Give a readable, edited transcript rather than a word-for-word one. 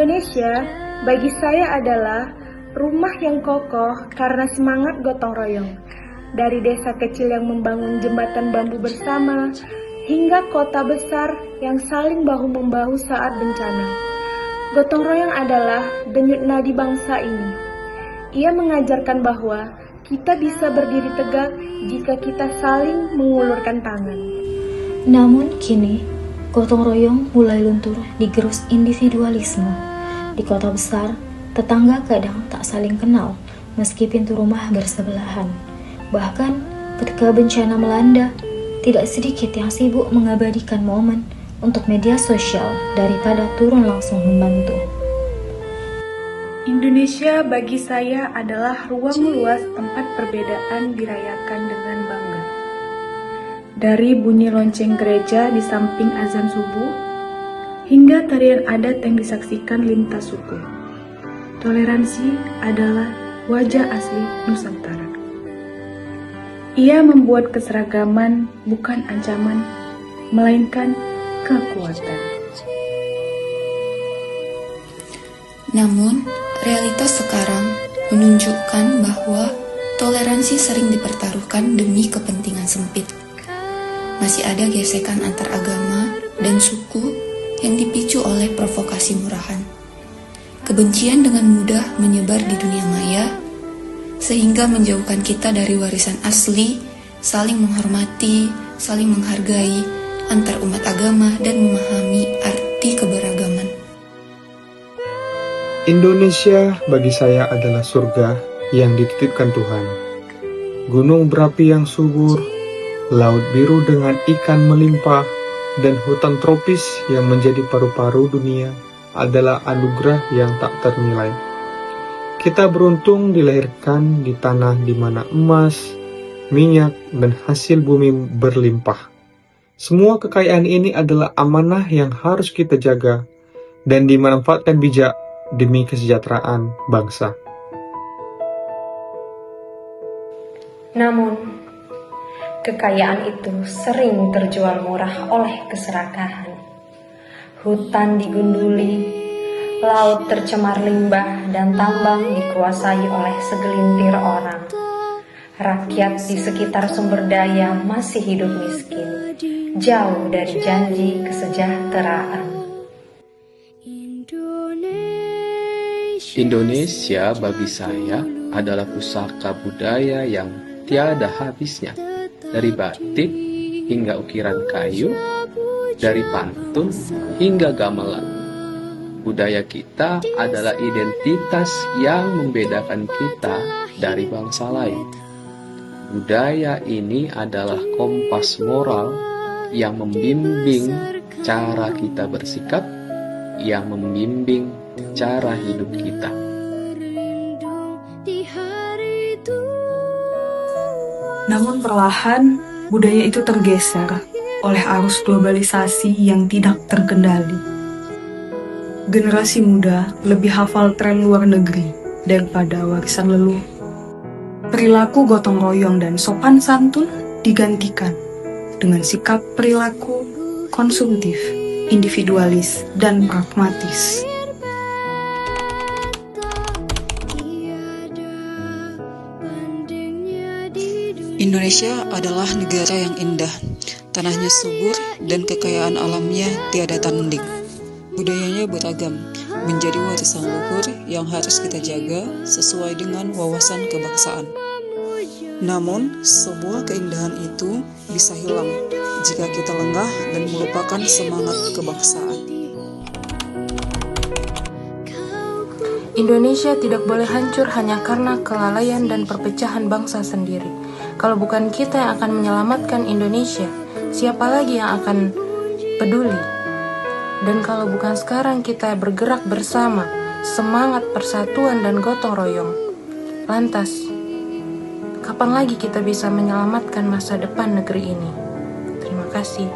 Indonesia bagi saya adalah rumah yang kokoh karena semangat gotong royong. Dari desa kecil yang membangun jembatan bambu bersama, hingga kota besar yang saling bahu-membahu saat bencana. Gotong royong adalah denyut nadi bangsa ini. Ia mengajarkan bahwa kita bisa berdiri tegak jika kita saling mengulurkan tangan. Namun kini, gotong royong mulai luntur digerus individualisme. Di kota besar, tetangga kadang tak saling kenal meski pintu rumah bersebelahan. Bahkan ketika bencana melanda, tidak sedikit yang sibuk mengabadikan momen untuk media sosial daripada turun langsung membantu. Indonesia bagi saya adalah ruang luas tempat perbedaan dirayakan dengan bangga. Dari bunyi lonceng gereja di samping azan subuh, hingga tarian adat yang disaksikan lintas suku. Toleransi adalah wajah asli Nusantara. Ia membuat keseragaman bukan ancaman, melainkan kekuatan. Namun, realitas sekarang menunjukkan bahwa toleransi sering dipertaruhkan demi kepentingan sempit. Masih ada gesekan antar agama dan suku yang dipicu oleh provokasi murahan. Kebencian dengan mudah menyebar di dunia maya, sehingga menjauhkan kita dari warisan asli, saling menghormati, saling menghargai antar umat agama dan memahami arti keberagaman. Indonesia bagi saya adalah surga yang dititipkan Tuhan. Gunung berapi yang subur, laut biru dengan ikan melimpah, dan hutan tropis yang menjadi paru-paru dunia adalah anugerah yang tak ternilai. Kita beruntung dilahirkan di tanah di mana emas, minyak, dan hasil bumi berlimpah. Semua kekayaan ini adalah amanah yang harus kita jaga dan dimanfaatkan bijak demi kesejahteraan bangsa. Namun, kekayaan itu sering terjual murah oleh keserakahan. Hutan digunduli, laut tercemar limbah, dan tambang dikuasai oleh segelintir orang. Rakyat di sekitar sumber daya masih hidup miskin, jauh dari janji kesejahteraan. Indonesia bagi saya adalah pusaka budaya yang tiada habisnya. Dari batik hingga ukiran kayu, dari pantun hingga gamelan. Budaya kita adalah identitas yang membedakan kita dari bangsa lain. Budaya ini adalah kompas moral yang membimbing cara kita bersikap, yang membimbing cara hidup kita. Namun perlahan, budaya itu tergeser oleh arus globalisasi yang tidak terkendali. Generasi muda lebih hafal tren luar negeri daripada warisan leluhur. Perilaku gotong royong dan sopan santun digantikan dengan sikap perilaku konsumtif, individualis, dan pragmatis. Indonesia adalah negara yang indah, tanahnya subur dan kekayaan alamnya tiada tanding. Budayanya beragam, menjadi warisan luhur yang harus kita jaga sesuai dengan wawasan kebangsaan. Namun, semua keindahan itu bisa hilang jika kita lengah dan melupakan semangat kebangsaan. Indonesia tidak boleh hancur hanya karena kelalaian dan perpecahan bangsa sendiri. Kalau bukan kita yang akan menyelamatkan Indonesia, siapa lagi yang akan peduli? Dan kalau bukan sekarang kita bergerak bersama, semangat persatuan dan gotong royong, lantas, kapan lagi kita bisa menyelamatkan masa depan negeri ini? Terima kasih.